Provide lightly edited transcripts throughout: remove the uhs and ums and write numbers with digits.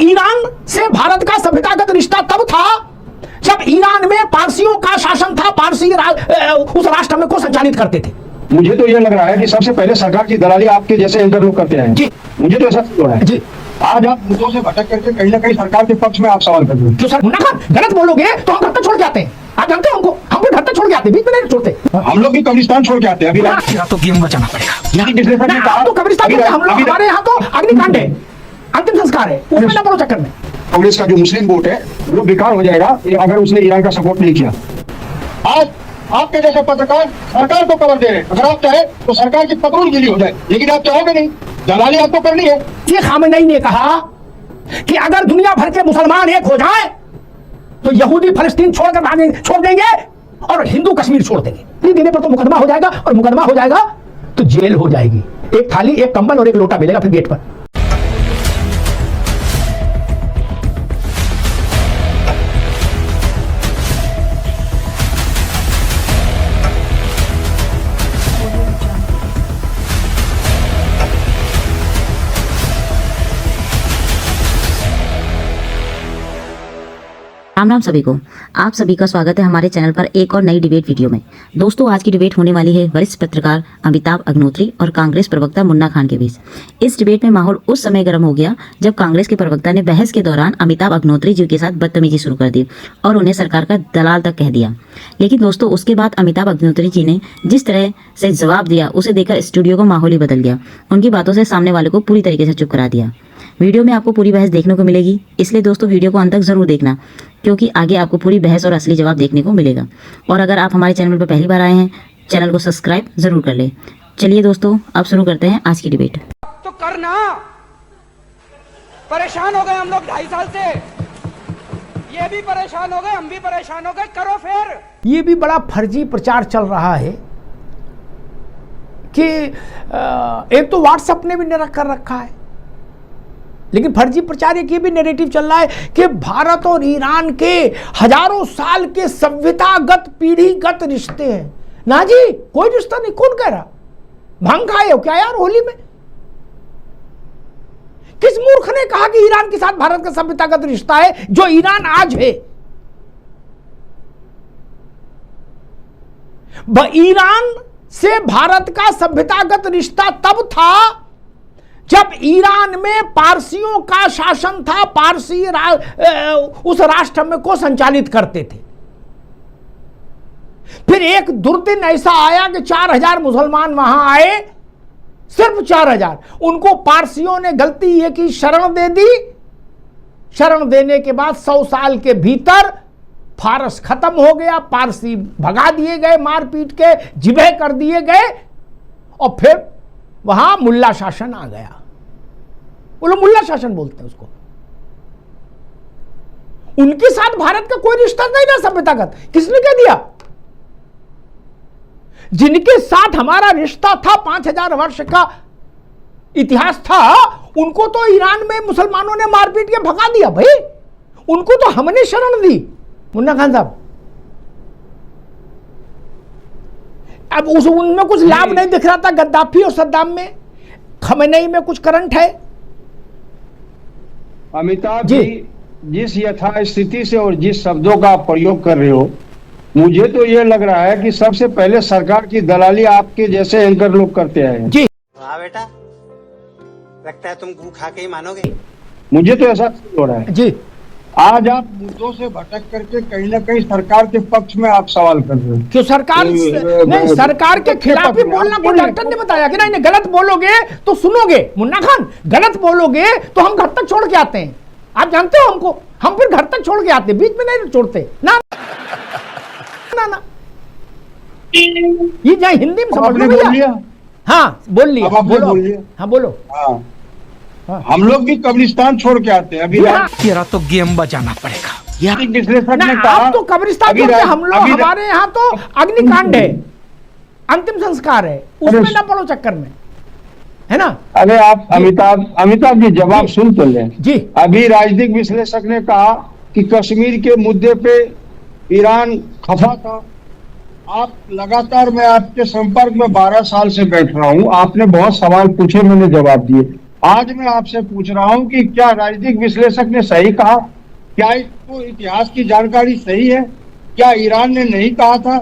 Iran से भारत का सभ्यतागत रिश्ता तब था जब ईरान में पारसियों का शासन था। पारसी उस राष्ट्र में को संचालित करते थे। मुझे तो ये लग रहा है कि सबसे पहले सरकार की दलाली आपके जैसे एंकर लोग करते हैं जी। मुझे तो ऐसा लग रहा है जी। आज आप मुद्दों से भटक करके कहीं ना कहीं सरकार के पक्ष में आप सवाल कर रहे हैं। क्यों सर? मुन्ना खान, गलत बोलोगे तो हम घर तक छोड़ के आते हैं। आप जानते हो हम भी घर तक छोड़ के आते हैं, बीच में नहीं छोड़ते। हम लोग भी कब्रिस्तान छोड़ के आते हैं। अभी तो गेम बचाना पड़ेगा। तो कब्रिस्तान हम लोग, हमारे यहाँ तो अग्निकांड है, अंतिम संस्कार है, उसमें ना पड़ो चक्कर में। कांग्रेस का जो मुस्लिम वोट है वो बेकार हो जाएगा अगर उसने ईरान का सपोर्ट नहीं किया। आज आपके जैसे पत्रकार सरकार को कवर दे रहे हैं। अगर आप चाहे तो सरकार की पकड़गिरी हो जाए, लेकिन आप चाहोगे नहीं, दलाली आपको करनी है। ये खामेनी ने कहा कि अगर दुनिया भर के मुसलमान एक हो जाए तो यहूदी फलस्तीन छोड़ देंगे और हिंदू कश्मीर छोड़ देंगे। देने पर तो मुकदमा हो जाएगा, और मुकदमा हो जाएगा तो जेल हो जाएगी। एक थाली, एक कंबल और एक लोटा मिलेगा फिर गेट पर। राम राम सभी को, आप सभी का स्वागत है हमारे चैनल पर एक और नई डिबेट वीडियो में। दोस्तों, आज की डिबेट होने वाली है वरिष्ठ पत्रकार अमिताभ अग्निहोत्री और कांग्रेस प्रवक्ता मुन्ना खान के बीच। इस डिबेट में माहौल उस समय गर्म हो गया जब कांग्रेस के प्रवक्ता ने बहस के दौरान अमिताभ अग्निहोत्री जी के साथ बदतमीजी शुरू कर दी और उन्हें सरकार का दलाल तक कह दिया। लेकिन दोस्तों, उसके बाद अमिताभ अग्निहोत्री जी ने जिस तरह से जवाब दिया, उसे देखकर स्टूडियो का माहौल ही बदल गया। उनकी बातों से सामने वाले को पूरी तरीके से चुप करा दिया। वीडियो में आपको पूरी बहस देखने को मिलेगी, इसलिए दोस्तों वीडियो को अंत तक जरूर देखना, क्योंकि आगे आपको पूरी बहस और असली जवाब देखने को मिलेगा। और अगर आप हमारे चैनल पर पहली बार आए हैं, चैनल को सब्सक्राइब जरूर कर ले। चलिए दोस्तों, अब शुरू करते हैं आज की डिबेट। तो करना, परेशान हो गए हम लोग 2.5 साल से, ये भी परेशान हो गए, हम भी परेशान हो गए, करो फिर। ये भी बड़ा फर्जी प्रचार चल रहा है कि एक तो व्हाट्सएप ने भी निरख कर रखा है, लेकिन फर्जी प्रचार एक ये भी नैरेटिव चल रहा है कि भारत और ईरान के हजारों साल के सभ्यतागत पीढ़ीगत रिश्ते हैं। ना जी, कोई रिश्ता नहीं। कौन कह रहा? भांग खाए हो क्या यार होली में? किस मूर्ख ने कहा कि ईरान के साथ भारत का सभ्यतागत रिश्ता है जो ईरान आज है? ईरान से भारत का सभ्यतागत रिश्ता तब था जब ईरान में पारसियों का शासन था। पारसी उस राष्ट्र में को संचालित करते थे। फिर एक दुर्दिन ऐसा आया कि 4000 मुसलमान वहां आए, सिर्फ 4000। उनको पारसियों ने गलती ये की, शरण दे दी। शरण देने के बाद 100 साल के भीतर फारस खत्म हो गया, पारसी भगा दिए गए, मारपीट के जिबह कर दिए गए, और फिर वहां मुल्ला शासन आ गया। वो लोग मुल्ला शासन बोलते हैं उसको। उनके साथ भारत का कोई रिश्ता नहीं ना सभ्यतागत। किसने कह दिया? जिनके साथ हमारा रिश्ता था, 5000 वर्ष का इतिहास था, उनको तो ईरान में मुसलमानों ने मारपीट के भगा दिया भाई। उनको तो हमने शरण दी। मुन्ना खान साहब, अब उनमें कुछ लाभ नहीं दिख रहा था गद्दाफी और सद्दाम में। खमेनी में कुछ करंट है? अमिताभ जी, जिस यथास्थिति से और जिस शब्दों का आप प्रयोग कर रहे हो, मुझे तो ये लग रहा है कि सबसे पहले सरकार की दलाली आपके जैसे एंकर लोग करते हैं जी। वाह बेटा, लगता है तुम गू खा के ही मानोगे। मुझे तो ऐसा हो रहा है जी। आज आप मुद्दों से भटक करके कहीं ना कहीं सरकार के पक्ष में आप सवाल कर रहे हो। क्यों? सरकार नहीं, सरकार के खिलाफ ही बोलना। कोई डॉक्टर ने बताया कि नहीं, गलत बोलोगे तो सुनोगे। मुन्ना खान, गलत बोलोगे तो हम घर तक छोड़ के आते हैं। आप जानते हो हमको, हम फिर घर तक छोड़ के आते हैं, बीच में नहीं छोड़ते ना ना। ये जाए हिंदी में समझ लो भैया। हाँ बोल लिया, बोलो। हाँ बोलो। हाँ, हम लोग भी कब्रिस्तान छोड़ के आते हैं। अभी तेरा तो गेम बजाना पड़ेगा। विश्लेषक ने कहा आप तो कब्रिस्तान छोड़ के, हम लोग, हमारे यहाँ तो अग्निकांड है, अंतिम संस्कार है, उसमें ना पड़ो चक्कर में, है ना? अरे आप अमिताभ जी जवाब सुन तो लें जी। अभी राजनीतिक विश्लेषक ने कहा कि कश्मीर के मुद्दे पे ईरान खफा था। आप लगातार, मैं आपके संपर्क में 12 साल से बैठ रहा हूं, आपने बहुत सवाल पूछे, मैंने जवाब दिए। आज मैं आपसे पूछ रहा हूं कि क्या राजनीतिक विश्लेषक ने सही कहा? क्या इसको इतिहास की जानकारी सही है? क्या ईरान ने नहीं कहा था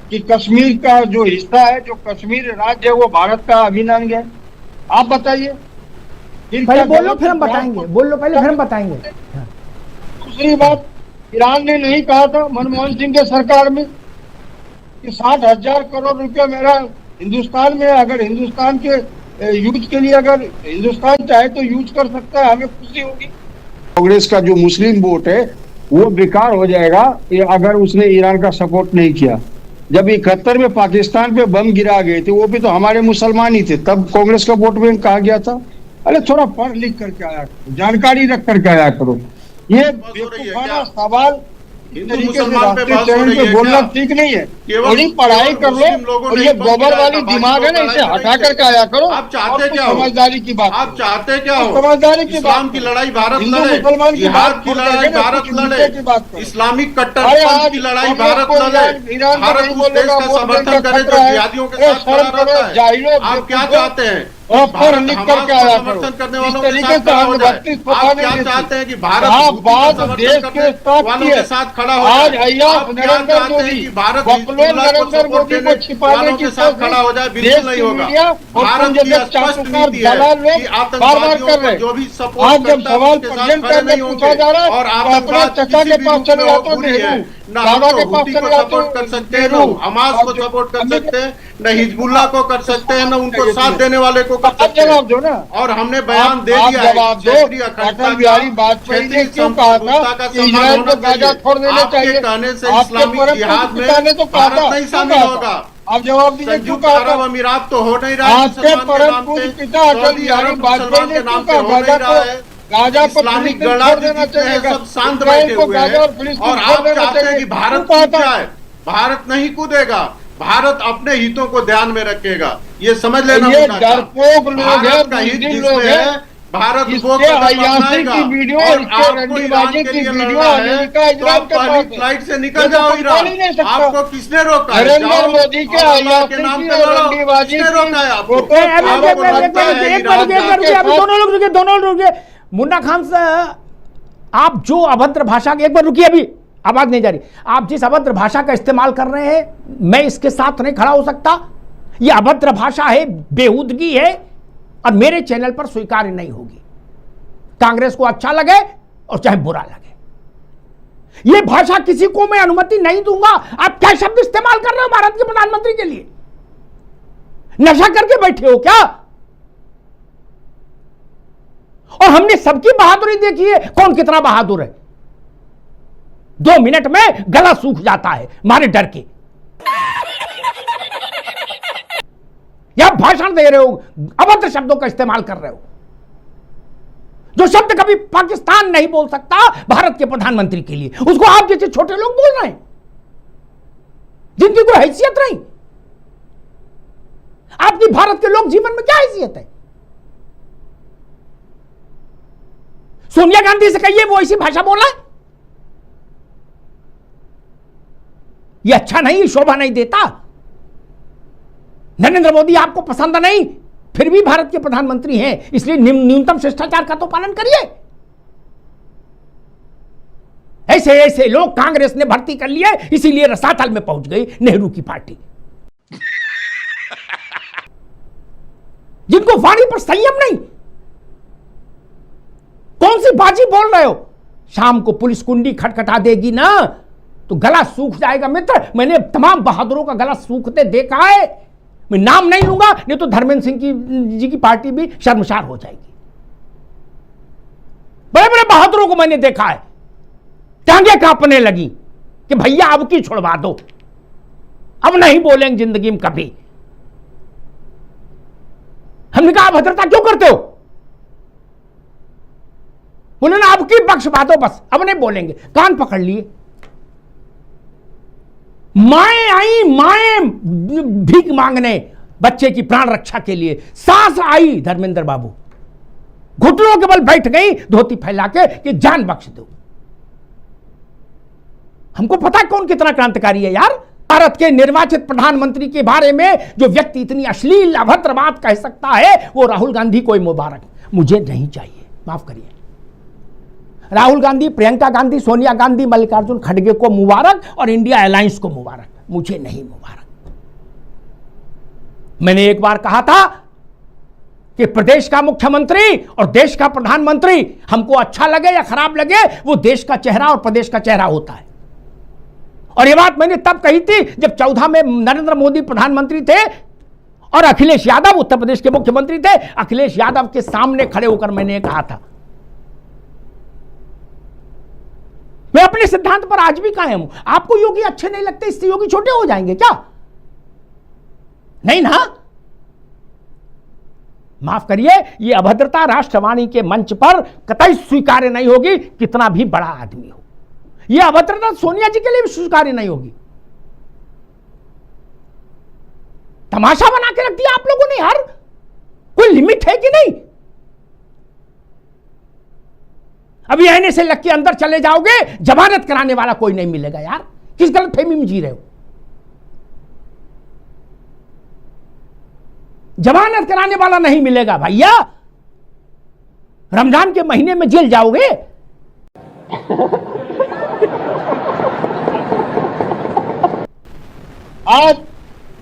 कि कश्मीर का जो हिस्सा है, जो कश्मीर राज्य है, वो भारत का अभिन्न अंग है? आप बताइए। पहले बोलो फिर हम बताएंगे, बोलो पहले फिर हम बताएंगे। दूसरी बात, ईरान ने नहीं कहा था मनमोहन सिंह के सरकार में कि 60,000 करोड़ रुपया मेरा हिंदुस्तान में, अगर हिंदुस्तान के यूज के लिए अगर हिंदुस्तान चाहे तो यूज कर सकता है, हमें खुशी होगी। कांग्रेस का जो मुस्लिम वोट है वो बेकार हो जाएगा अगर उसने ईरान का सपोर्ट नहीं किया। जब 71 में पाकिस्तान पे बम गिरा गए थे, वो भी तो हमारे मुसलमान ही थे, तब कांग्रेस का वोट बैंक कहा गया था। अरे थोड़ा पढ़ लिख करके आया करो, जानकारी रख करके आया करो। ये बेवकूफाना सवाल हिंदू मुसलमान पे बात हो रही है, बोलना ठीक नहीं है। थोड़ी पढ़ाई कर लो, और ये गोबर वाली दिमाग है ना, इसे हटा करके आया करो। आप चाहते क्या हो? समझदारी की बात, आप चाहते क्या हो? समझदारी की इस्लाम बात, की लड़ाई भारत हिंदू लड़े, मुसलमान की जिहाद बात की लड़ाई भारत लड़े, इस्लामिक कट्टरपंथ की लड़ाई भारत लड़े, भारत उस देश का समर्थन करे जो जिहादियों के साथ खड़ा रहता है। आप क्या चाहते हैं? पढ़ लिख करके आया करो। समर्थन करने इस वालों के तरीके साथ से खड़ा हो जाए। आप क्या नहीं चाहते हैं कि भारत आप हुती का बात समर्थन देश के करने साथ वालों की के है। साथ खड़ा हो आज जाए? अय्याज आप क्या नरेंद्र चाहते हैं मोदी, कि भारत बकलोल हिजबुल्लाह को नरेंद्र सपोर्ट मोदी देने को छिपाने वालों की के साथ खड़ा हो जाए? बिल्कुल नहीं होगा। भारत की स्पष्ट नीति है कि आतंकवादियों को जो भी सपोर्ट करता है उसके साथ खड़े नहीं होंगे, और आतंकवाद किसी भी रूप में हो बुरी है। न हम तो हुती को सपोर्ट कर सकते हैं, न हमास को सपोर्ट कर सकते हैं, न हिजबुल्लाह को कर सकते हैं, न उनको साथ देने वाले को कर सकते जवाब दो ना। हैं। और हमने बयान दे दिया है जवाब दो। अटल बिहारी वाजपेयी ने क्यों कहा था कि इजराइल को गाजा छोड़ देना चाहिए? कहने से आपके इस्लामिक परम जिहाद में पिता ने तो कहा भारत था, नहीं क्यों शामिल कहा था? होगा। आप जवाब दीजिए, क्यों संयुक्त कहा अरब था? अमीरात तो हो नहीं रहा है आपके मुसलमान के परम नाम पूज्य पे, पिता अटल सऊदी बिहारी अरब वाजपेयी मुसलमान ने के क्यों नाम पे कहा हो नहीं गाजा रहा है। गाजा को इस्लामिक फिलिस्तीन गणा छोड़ देना जितने हैं चाहिए, सब शांत इस्राइल बैठे को हुए गाजा हैं, और फिलिस्तीन और छोड़ आप देना चाहते हैं चाहिए। कि भारत क्यों कूद कहा था? जाए। भारत नहीं कूदेगा, भारत अपने हितों को ध्यान में रखेगा, ये समझ लेना। ये मुन्ना साहब, डरपोक लोग हैं, भारत का हित बुज़दिल जिसमें लोग है, हैं। भारत वो इसके कदम अय्याशी अपनाएगा। की वीडियो, और इसके आपको रंडीबाजी ईरान के की लिए वीडियो लड़ना है अमेरिका तो इजराइल आप के पहली पास है। फ्लाइट से ये निकल तो जाओ कोई बोल ही नहीं ईरान। सकता। आपको किसने रोका है? नरेंद्र जाओ मोदी के और अल्लाह के अय्याशी नाम की पे लड़ो। रंडीबाजी किसने रोका है आपको? फोटो आपको लगता है एक ईरान बार अभी दोनों लोग रुकिए। मुन्ना खान से आप जो अभद्र भाषा एक बार रुकिए, अभी आवाज नहीं जा रही। आप जिस अभद्र भाषा का इस्तेमाल कर रहे हैं, मैं इसके साथ नहीं खड़ा हो सकता। यह अभद्र भाषा है, बेहूदगी है, और मेरे चैनल पर स्वीकार्य नहीं होगी। कांग्रेस को अच्छा लगे और चाहे बुरा लगे, यह भाषा किसी को मैं अनुमति नहीं दूंगा। आप क्या शब्द इस्तेमाल कर रहे हो भारत के प्रधानमंत्री के लिए? नशा करके बैठे हो क्या? और हमने सबकी बहादुरी देखी है, कौन कितना बहादुर है। 2 मिनट में गला सूख जाता है मारे डर के। या भाषण दे रहे हो, अभद्र शब्दों का इस्तेमाल कर रहे हो। जो शब्द कभी पाकिस्तान नहीं बोल सकता भारत के प्रधानमंत्री के लिए, उसको आप जैसे छोटे लोग बोल रहे हैं जिनकी कोई हैसियत नहीं। आपकी भारत के लोग जीवन में क्या हैसियत है? सोनिया गांधी से कहिए वो ऐसी भाषा बोला है। ये अच्छा नहीं, शोभा नहीं देता। नरेंद्र मोदी आपको पसंद नहीं, फिर भी भारत के प्रधानमंत्री हैं, इसलिए न्यूनतम शिष्टाचार का तो पालन करिए। ऐसे ऐसे लोग कांग्रेस ने भर्ती कर लिए, इसीलिए रसातल में पहुंच गई नेहरू की पार्टी। जिनको वाणी पर संयम नहीं। कौन सी बाजी बोल रहे हो? शाम को पुलिस कुंडी खटखटा देगी ना तो गला सूख जाएगा। मित्र, मैंने तमाम बहादुरों का गला सूखते देखा है। मैं नाम नहीं लूंगा, नहीं तो धर्मेंद्र सिंह जी की पार्टी भी शर्मसार हो जाएगी। बड़े बड़े बहादुरों को मैंने देखा है, टांगे कांपने लगी कि भैया अब की छुड़वा दो, अब नहीं बोलेंगे जिंदगी में कभी। हमने कहा भद्रता क्यों करते हो? बोले ना अब की बख्शवा दो, बस अब नहीं बोलेंगे। कान पकड़ लिए। माए आई, माए भीख मांगने बच्चे की प्राण रक्षा के लिए। सास आई धर्मेंद्र बाबू, घुटनों के बल बैठ गई धोती फैला के कि जान बख्श दो। हमको पता है कौन कितना क्रांतिकारी है यार। भारत के निर्वाचित प्रधानमंत्री के बारे में जो व्यक्ति इतनी अश्लील अभद्र बात कह सकता है, वो राहुल गांधी को ही मुबारक। मुझे नहीं चाहिए, माफ करिए। राहुल गांधी, प्रियंका गांधी, सोनिया गांधी, मल्लिकार्जुन खड़गे को मुबारक और इंडिया अलायंस को मुबारक, मुझे नहीं मुबारक। मैंने एक बार कहा था कि प्रदेश का मुख्यमंत्री और देश का प्रधानमंत्री, हमको अच्छा लगे या खराब लगे, वो देश का चेहरा और प्रदेश का चेहरा होता है। और ये बात मैंने तब कही थी जब 14 में नरेंद्र मोदी प्रधानमंत्री थे और अखिलेश यादव उत्तर प्रदेश के मुख्यमंत्री थे। अखिलेश यादव के सामने खड़े होकर मैंने कहा था। मैं अपने सिद्धांत पर आज भी कायम हूं। आपको योगी अच्छे नहीं लगते, इससे योगी छोटे हो जाएंगे क्या? नहीं ना। माफ करिए, यह अभद्रता राष्ट्रवाणी के मंच पर कतई स्वीकार्य नहीं होगी, कितना भी बड़ा आदमी हो। यह अभद्रता सोनिया जी के लिए भी स्वीकार्य नहीं होगी। तमाशा बना के रख दिया आप लोगों ने यार। कोई लिमिट है कि नहीं? अभी आने से लग के अंदर चले जाओगे, जमानत कराने वाला कोई नहीं मिलेगा यार। किस गलतफहमी में जी रहे हो? जमानत कराने वाला नहीं मिलेगा भैया। रमजान के महीने में जेल जाओगे। आज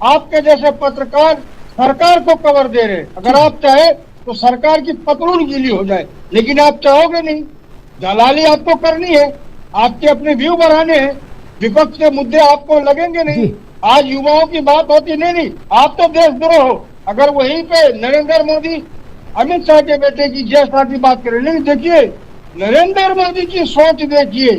आपके जैसे पत्रकार सरकार को कवर दे रहे। अगर आप चाहे तो सरकार की पतलून गीली हो जाए, लेकिन आप चाहोगे नहीं। दलाली आपको करनी है, आपके अपने व्यू बढ़ाने हैं, विपक्ष के मुद्दे आपको लगेंगे नहीं। आज युवाओं की बात होती नहीं, आप तो देशद्रोह हो। अगर वहीं पे नरेंद्र मोदी अमित शाह के बेटे की जैसा की बात करें, लेकिन देखिए नरेंद्र मोदी की सोच देखिए,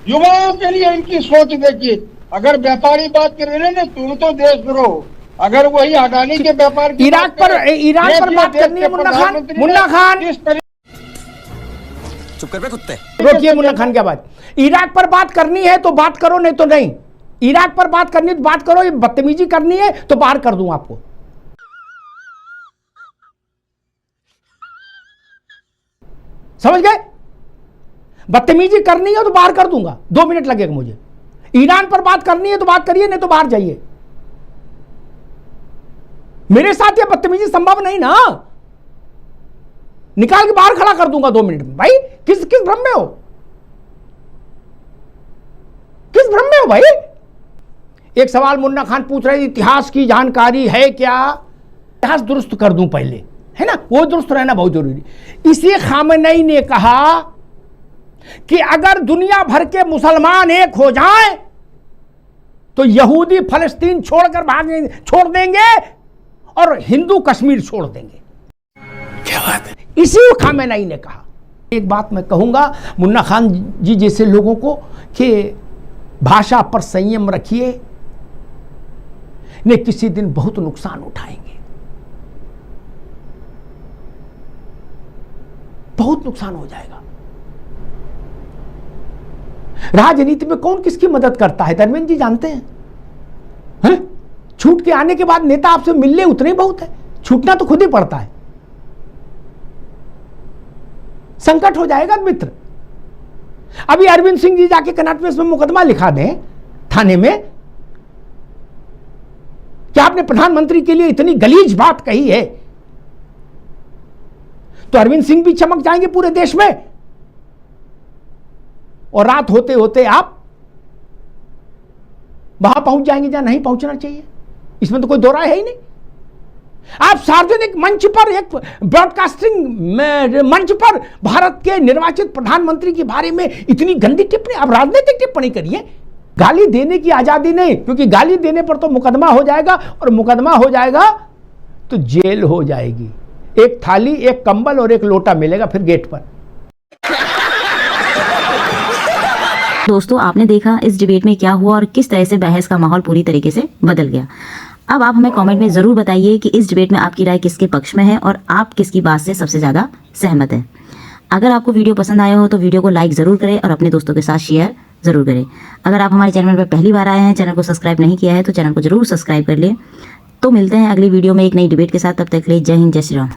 युवाओं के लिए इनकी सोच देखिए। अगर व्यापारी बात करें ना, तुम तो देशद्रोह। अगर वही अडानी के व्यापार की इराक पर बात करनी है मुन्ना खान चुप कर बे कुत्ते। रोकिए मुन्ना खान क्या बात। इराक पर बात करनी है तो बात करो, नहीं तो नहीं। इराक पर बात करनी तो बात करो, ये बदतमीजी करनी है तो बाहर कर दूं आपको। समझ गए? बदतमीजी करनी है तो बाहर कर दूंगा, 2 मिनट लगेगा मुझे। ईरान पर बात करनी है तो बात करिए, नहीं तो बाहर जाइए। मेरे साथ ये बदतमीजी संभव नहीं ना। निकाल के बाहर खड़ा कर दूंगा 2 मिनट में। भाई किस भ्रम में हो? किस भ्रम में हो भाई? एक सवाल मुन्ना खान पूछ रहे, इतिहास की जानकारी है क्या? इतिहास दुरुस्त कर दूं पहले, है ना? वो दुरुस्त रहना बहुत जरूरी। इसी खामेनी ने कहा कि अगर दुनिया भर के मुसलमान एक हो जाएं तो यहूदी फलस्तीन छोड़ देंगे और हिंदू कश्मीर छोड़ देंगे। क्या बात है? इसी खामेनी ने कहा। एक बात मैं कहूंगा मुन्ना खान जी जैसे लोगों को कि भाषा पर संयम रखिए, ने किसी दिन बहुत नुकसान उठाएंगे, बहुत नुकसान हो जाएगा। राजनीति में कौन किसकी मदद करता है धर्मेंद्र जी जानते हैं? छूट के आने के बाद नेता आपसे मिलने उतने बहुत है, छूटना तो खुद ही पड़ता है। संकट हो जाएगा मित्र। अभी अरविंद सिंह जी जाके कनॉट प्लेस में मुकदमा लिखा दें थाने में कि आपने प्रधानमंत्री के लिए इतनी गलीज बात कही है, तो अरविंद सिंह भी चमक जाएंगे पूरे देश में और रात होते होते आप वहां पहुंच जाएंगे जहां नहीं पहुंचना चाहिए। इसमें तो कोई दो राय है ही नहीं। आप सार्वजनिक मंच पर, एक ब्रॉडकास्टिंग मंच पर भारत के निर्वाचित प्रधानमंत्री के बारे में इतनी गंदी टिप्पणी, आप राजनीतिक टिप्पणी करिए। गाली देने की आजादी नहीं, क्योंकि गाली देने पर तो मुकदमा हो जाएगा और मुकदमा हो जाएगा तो जेल हो जाएगी। एक थाली, एक कंबल और एक लोटा मिलेगा फिर गेट पर। दोस्तों आपने देखा इस डिबेट में क्या हुआ और किस तरह से बहस का माहौल पूरी तरीके से बदल गया। अब आप हमें कमेंट में ज़रूर बताइए कि इस डिबेट में आपकी राय किसके पक्ष में है और आप किसकी बात से सबसे ज़्यादा सहमत हैं। अगर आपको वीडियो पसंद आया हो तो वीडियो को लाइक ज़रूर करें और अपने दोस्तों के साथ शेयर ज़रूर करें। अगर आप हमारे चैनल पर पहली बार आए हैं, चैनल को सब्सक्राइब नहीं किया है तो चैनल को ज़रूर सब्सक्राइब कर लें। तो मिलते हैं अगली वीडियो में एक नई डिबेट के साथ। तब तक के लिए जय हिंद, जय श्री राम।